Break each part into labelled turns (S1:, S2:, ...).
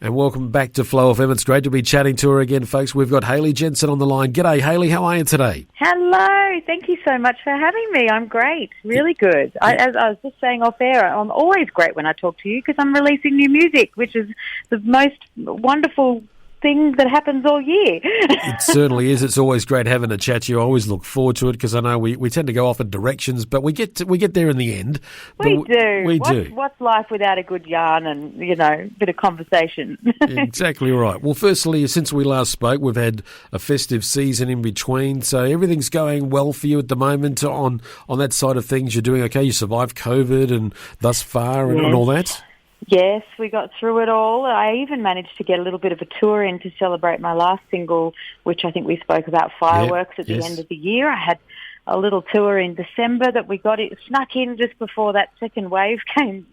S1: And welcome back to Flow FM. It's great to be chatting to her again, folks. We've got Hayley Jensen on the line. G'day, Hayley. How are you today?
S2: Hello. Thank you so much for having me. I'm great. Really good. As I was just saying off air, I'm always great when I talk to you because I'm releasing new music, which is the most wonderful thing that happens all year.
S1: It certainly is. It's always great having a chat to you. I always look forward to it because I know we tend to go off in directions, but we get there in the end.
S2: We do.
S1: We do.
S2: What's life without a good yarn and, a bit of conversation?
S1: Exactly right. Well, firstly, since we last spoke, we've had a festive season in between, so everything's going well for you at the moment on that side of things. You're doing okay? You survived COVID and thus far and all that?
S2: Yes, we got through it all. I even managed to get a little bit of a tour in to celebrate my last single, which I think we spoke about, Fireworks, at the end of the year. I had a little tour in December that we got it snuck in just before that second wave came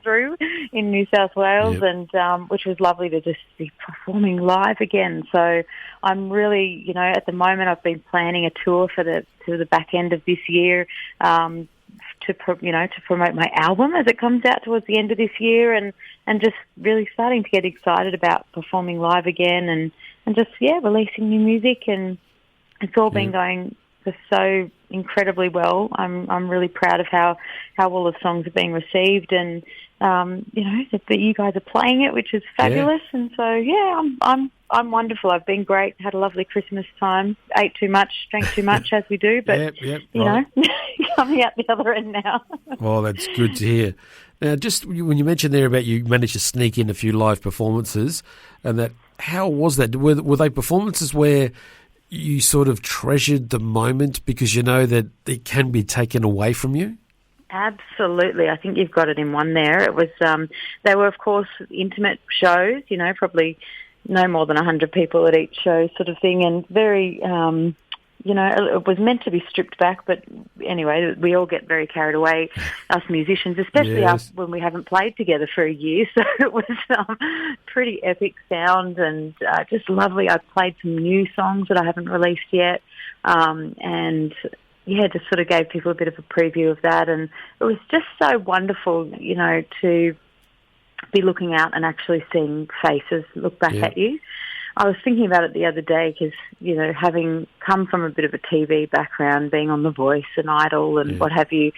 S2: through in New South Wales, and which was lovely to just be performing live again. So I'm really, at the moment I've been planning a tour for the back end of this year. To promote my album as it comes out towards the end of this year, and just really starting to get excited about performing live again, and just releasing new music, and it's all been going just so incredibly well. I'm really proud of how all the songs are being received, and that you guys are playing it, which is fabulous. And so I'm wonderful. I've been great. Had a lovely Christmas time. Ate too much, drank too much, as we do. But coming out the other end now.
S1: Well, that's good to hear. Now, just when you mentioned there about you managed to sneak in a few live performances, and that, how was that? Were they performances where you sort of treasured the moment because you know that it can be taken away from you?
S2: Absolutely. I think you've got it in one there. It was, they were, of course, intimate shows, probably no more than 100 people at each show sort of thing, and very, it was meant to be stripped back, but anyway, we all get very carried away, us musicians, especially us when we haven't played together for a year, so it was pretty epic sound and just lovely. I played some new songs that I haven't released yet, and just sort of gave people a bit of a preview of that, and it was just so wonderful, to be looking out and actually seeing faces look back at you. I was thinking about it the other day because, having come from a bit of a TV background, being on The Voice and Idol and what have you,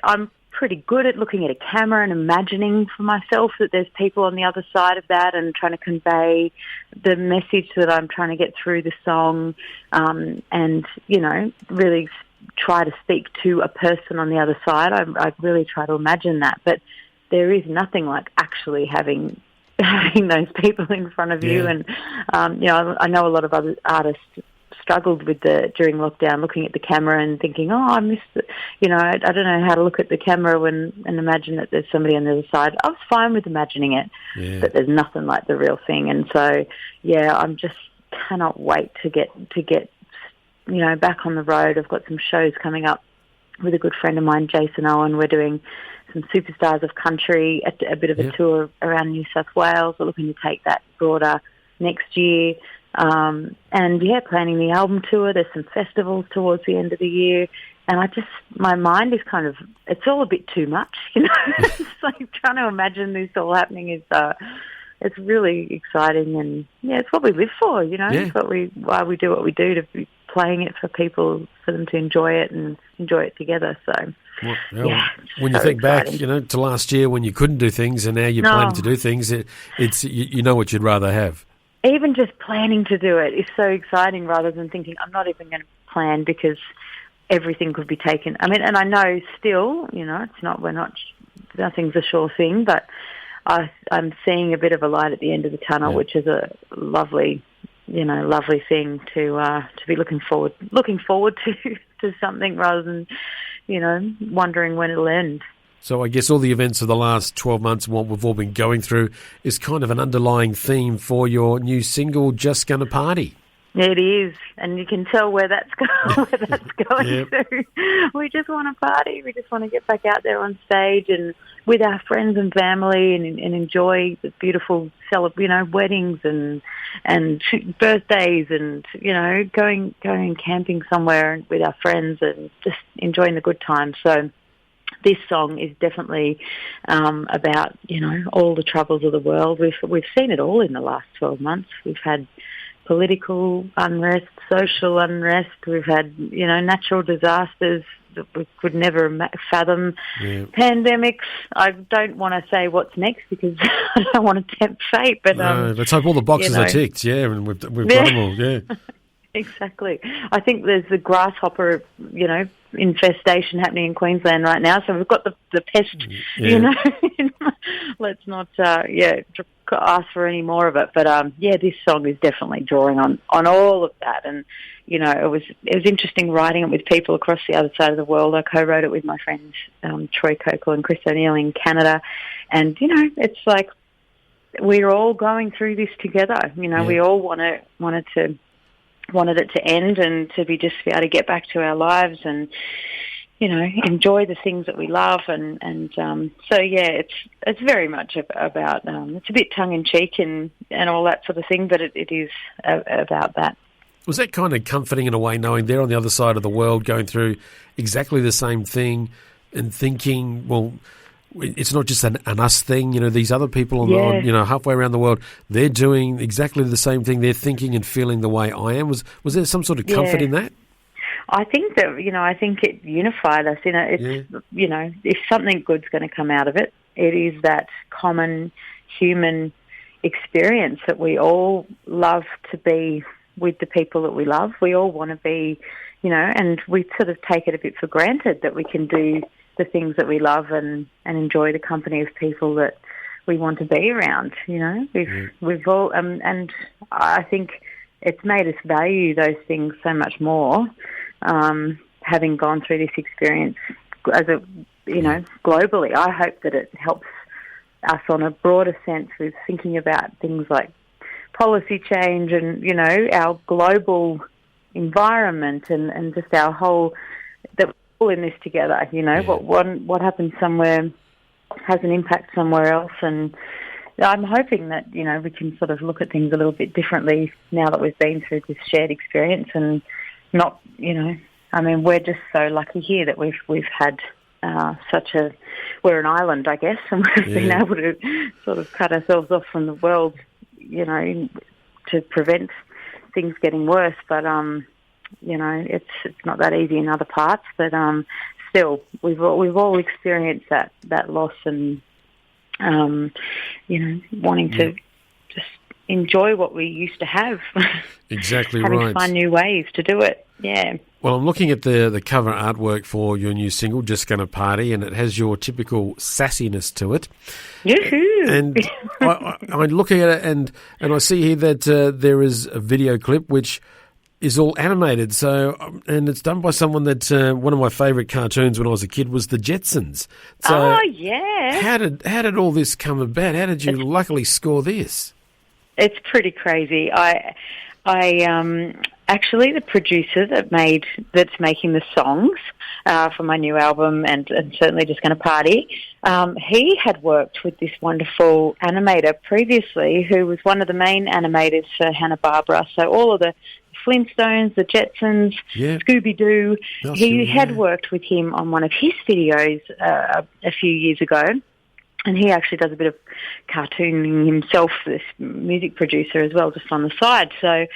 S2: I'm pretty good at looking at a camera and imagining for myself that there's people on the other side of that and trying to convey the message that I'm trying to get through the song, and, really try to speak to a person on the other side. I really try to imagine that, but there is nothing like actually having those people in front of you. And, I know a lot of other artists struggled with during lockdown, looking at the camera and thinking, I missed it. I don't know how to look at the camera and imagine that there's somebody on the other side. I was fine with imagining it, but there's nothing like the real thing. And so, I'm just cannot wait to get back on the road. I've got some shows coming up with a good friend of mine, Jason Owen. We're doing some Superstars of Country, a bit of a tour around New South Wales. We're looking to take that broader next year. And planning the album tour. There's some festivals towards the end of the year. And my mind is it's all a bit too much, It's like trying to imagine this all happening is, it's really exciting, and it's what we live for, It's why we do what we do, to be playing it for people, for them to enjoy it and enjoy it together. So,
S1: when you think exciting back, to last year when you couldn't do things, and now you're planning to do things, it's you know what you'd rather have.
S2: Even just planning to do it is so exciting, rather than thinking I'm not even going to plan because everything could be taken. I mean, and I know still, nothing's a sure thing, but I'm seeing a bit of a light at the end of the tunnel, which is a lovely thing to be looking forward to something, rather than, wondering when it'll end.
S1: So I guess all the events of the last 12 months and what we've all been going through is kind of an underlying theme for your new single, Just Gonna Party.
S2: It is, and you can tell where that's going to. We just want to party. We just want to get back out there on stage and with our friends and family and enjoy the beautiful weddings and birthdays and going camping somewhere with our friends and just enjoying the good times. So this song is definitely about, all the troubles of the world. We've seen it all in the last 12 months. We've had political unrest, social unrest. We've had, natural disasters that we could never fathom. Yeah. Pandemics. I don't want to say what's next because I don't want to tempt fate. But
S1: let's hope all the boxes are ticked. Yeah, and we've got them all. Yeah.
S2: Exactly. I think there's the grasshopper, infestation happening in Queensland right now. So we've got the pest, Let's not, ask for any more of it. But this song is definitely drawing on all of that. And it was interesting writing it with people across the other side of the world. I co-wrote it with my friends Troy Kokol and Chris O'Neill in Canada. And it's like we're all going through this together. We all wanted it to end and to be able to get back to our lives and, enjoy the things that we love. It's very much about, it's a bit tongue-in-cheek and all that sort of thing, but it is about that.
S1: Was that kind of comforting in a way, knowing they're on the other side of the world going through exactly the same thing and thinking, well, it's not just an us thing, these other people on halfway around the world, they're doing exactly the same thing. They're thinking and feeling the way I am. Was there some sort of comfort in that?
S2: I think that, I think it unified us. If something good's going to come out of it, it is that common human experience that we all love to be with the people that we love. We all want to be, and we sort of take it a bit for granted that we can do the things that we love and enjoy the company of people that we want to be around. We've all, and I think it's made us value those things so much more, having gone through this experience globally. I hope that it helps us on a broader sense with thinking about things like policy change and, our global environment and just our whole, that we're all in this together, what happens somewhere has an impact somewhere else. And I'm hoping that, we can sort of look at things a little bit differently now that we've been through this shared experience and not, we're just so lucky here that we've had we're an island, I guess, and we've been able to sort of cut ourselves off from the world, to prevent things getting worse. But, it's not that easy in other parts. But still, we've all experienced that loss and, wanting to just enjoy what we used to have.
S1: Exactly
S2: Having
S1: right.
S2: to find new ways to do it. Yeah.
S1: Well, I'm looking at the cover artwork for your new single, Just Gonna Party, and it has your typical sassiness to it.
S2: Yoo-hoo.
S1: And I'm looking at it, and I see here that there is a video clip which is all animated. So, and it's done by someone that one of my favourite cartoons when I was a kid was the Jetsons. So
S2: yeah.
S1: How did all this come about? How did you luckily score this?
S2: It's pretty crazy. I actually, the producer that's making the songs for my new album and certainly Just Gonna Party, he had worked with this wonderful animator previously who was one of the main animators for Hanna-Barbera. So all of the Flintstones, the Jetsons, Scooby-Doo, he had worked with him on one of his videos a few years ago. And he actually does a bit of cartooning himself, this music producer as well, just on the side. So,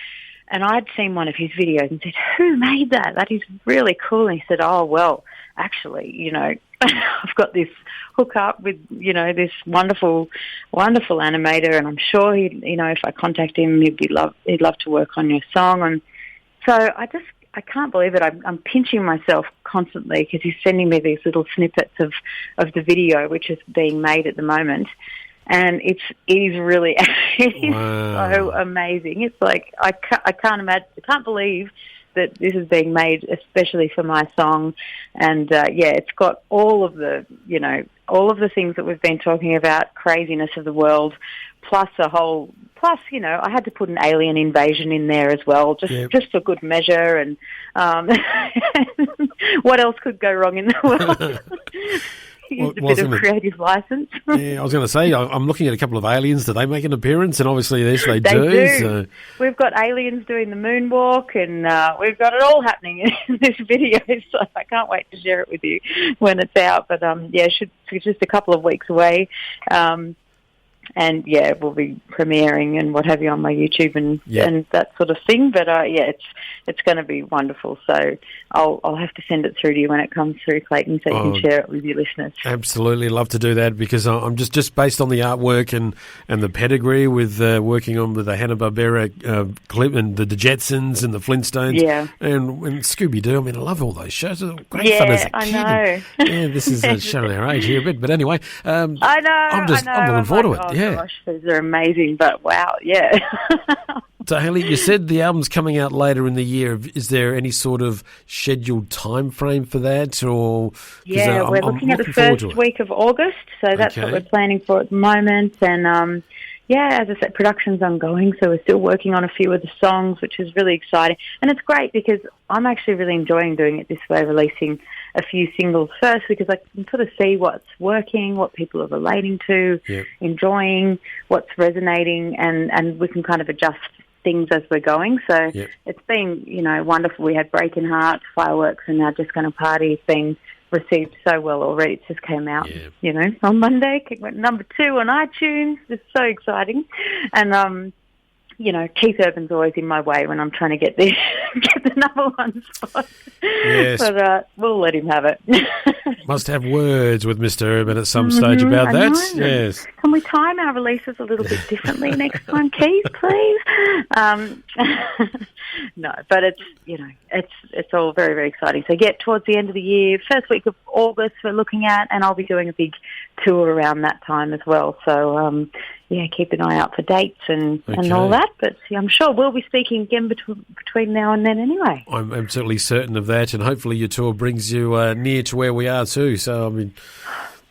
S2: and I'd seen one of his videos and said, who made that? That is really cool. And he said, oh, well, actually, I've got this hookup with, this wonderful, wonderful animator. And I'm sure if I contact him, he'd love to work on your song. And so I can't believe it. I'm pinching myself constantly because he's sending me these little snippets of the video, which is being made at the moment. And it is really, so amazing. It's like, I can't believe that this is being made especially for my song. And, it's got all of the things that we've been talking about, craziness of the world, plus I had to put an alien invasion in there as well, just for good measure. And what else could go wrong in the world? Used a bit of creative license.
S1: Yeah, I was going to say, I'm looking at a couple of aliens. Do they make an appearance? And obviously, yes, they
S2: do.
S1: So.
S2: We've got aliens doing the moonwalk, and we've got it all happening in this video. So I can't wait to share it with you when it's out. But it's just a couple of weeks away. And we'll be premiering and what have you on my YouTube and that sort of thing. But it's going to be wonderful. So I'll have to send it through to you when it comes through, Clayton, so you can share it with your listeners.
S1: Absolutely, love to do that, because I'm just based on the artwork and the pedigree with working on the Hanna-Barbera clip and the Jetsons and the Flintstones, and Scooby Doo. I mean, I love all those shows. They're great fun as a kid.
S2: I know.
S1: Yeah, this is showing our age here a bit, but anyway,
S2: I know.
S1: I'm looking forward to it.
S2: Oh, gosh, those are amazing, but wow, yeah.
S1: So, Hayley, you said the album's coming out later in the year. Is there any sort of scheduled time frame for that? Or
S2: we're looking at the first week of August, so that's what we're planning for at the moment. And, as I said, production's ongoing, so we're still working on a few of the songs, which is really exciting. And it's great because I'm actually really enjoying doing it this way, releasing a few singles first, because I can sort of see what's working, what people are relating to, enjoying, what's resonating, and we can kind of adjust things as we're going. So it's been, wonderful. We had Breaking Hearts, Fireworks, and now Just Gonna Party. It's been received so well already. It just came out, on Monday. It went number 2 on iTunes. It's so exciting. And, Keith Urban's always in my way when I'm trying to get the number 1 spot.
S1: Yes.
S2: But we'll let him have it.
S1: Must have words with Mr. Urban at some stage about that.
S2: Know.
S1: Yes.
S2: Can we time our releases a little bit differently next time, Keith, please? No, but it's, it's all very, very exciting. So towards the end of the year, first week of August we're looking at, and I'll be doing a big tour around that time as well. So, keep an eye out for dates and all that. But I'm sure we'll be speaking again between now and then anyway.
S1: I'm absolutely certain of that, and hopefully your tour brings you near to where we are too. So, I mean...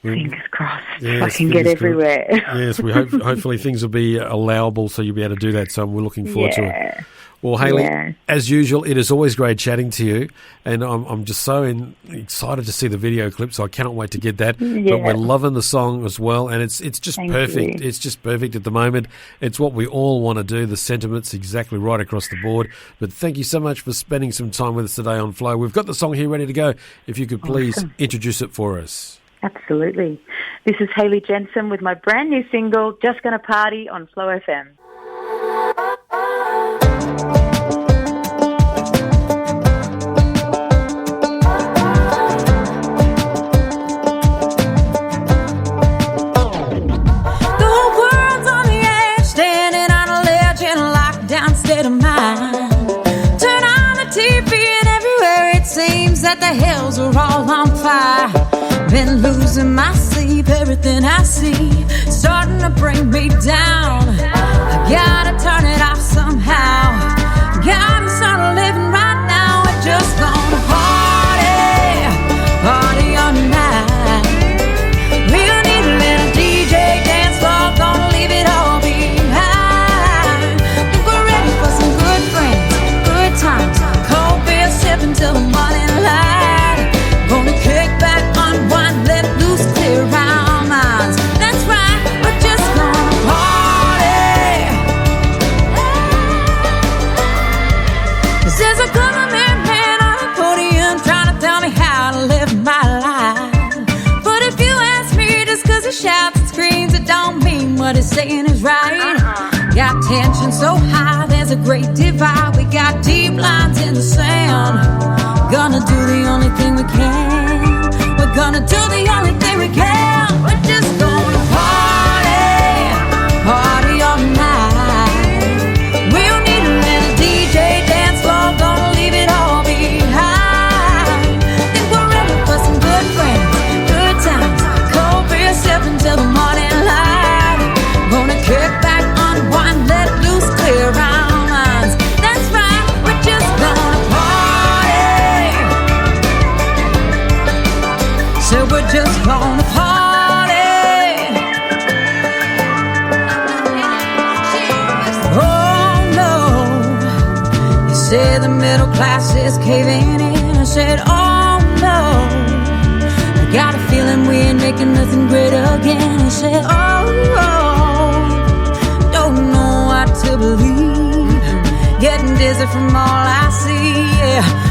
S2: Fingers crossed. Yes, I can get everywhere.
S1: Yes, we hopefully things will be allowable, so you'll be able to do that. So we're looking forward to it. Well, Hayley, as usual, it is always great chatting to you, and I'm just so excited to see the video clip, so I cannot wait to get that. Yeah. But we're loving the song as well, and it's just perfect. It's just perfect at the moment. It's what we all want to do. The sentiment's exactly right across the board. But thank you so much for spending some time with us today on Flow. We've got the song here ready to go. If you could please introduce it for us.
S2: Absolutely. This is Hayley Jensen with my brand new single, Just Gonna Party, on Flow FM.
S3: The whole world's on the edge, standing on a ledge in a lockdown state of mind. Turn on the TV and everywhere it seems that the hills are all on fire. Been losing my sleep, everything I see starting to bring me down. I gotta turn it off somehow. Gotta start living right now. We're just gonna party all night. We'll need a little DJ dance floor, gonna leave it all behind. Think we're ready for some good friends, good times, cold beer sipping till the morning light. Gonna kick back, unwind, let loose, clear our minds. That's right, we're just gonna party. 'Cause there's a government man on the podium trying to tell me how to live my life. But if you ask me, just 'cause he shouts and screams, it don't mean what he's saying is right. Got tension so high, there's a great divide. We got deep lines in the sand. Gonna do the only thing we can. We're gonna do the only thing we can. We're just gonna party all night. We'll need a little DJ dance floor, gonna leave it all behind. Think we're ready for some good friends, good times, cold beer sipping till the morning light. Gonna kick back, unwind, let loose, clear our minds. That's right, we're just gonna party. So we're just gonna party. Oh no, you say the middle class is caving in. I said, oh no, I got a feeling we ain't making nothing great again. He said, don't know what to believe. Getting dizzy from all I see, yeah.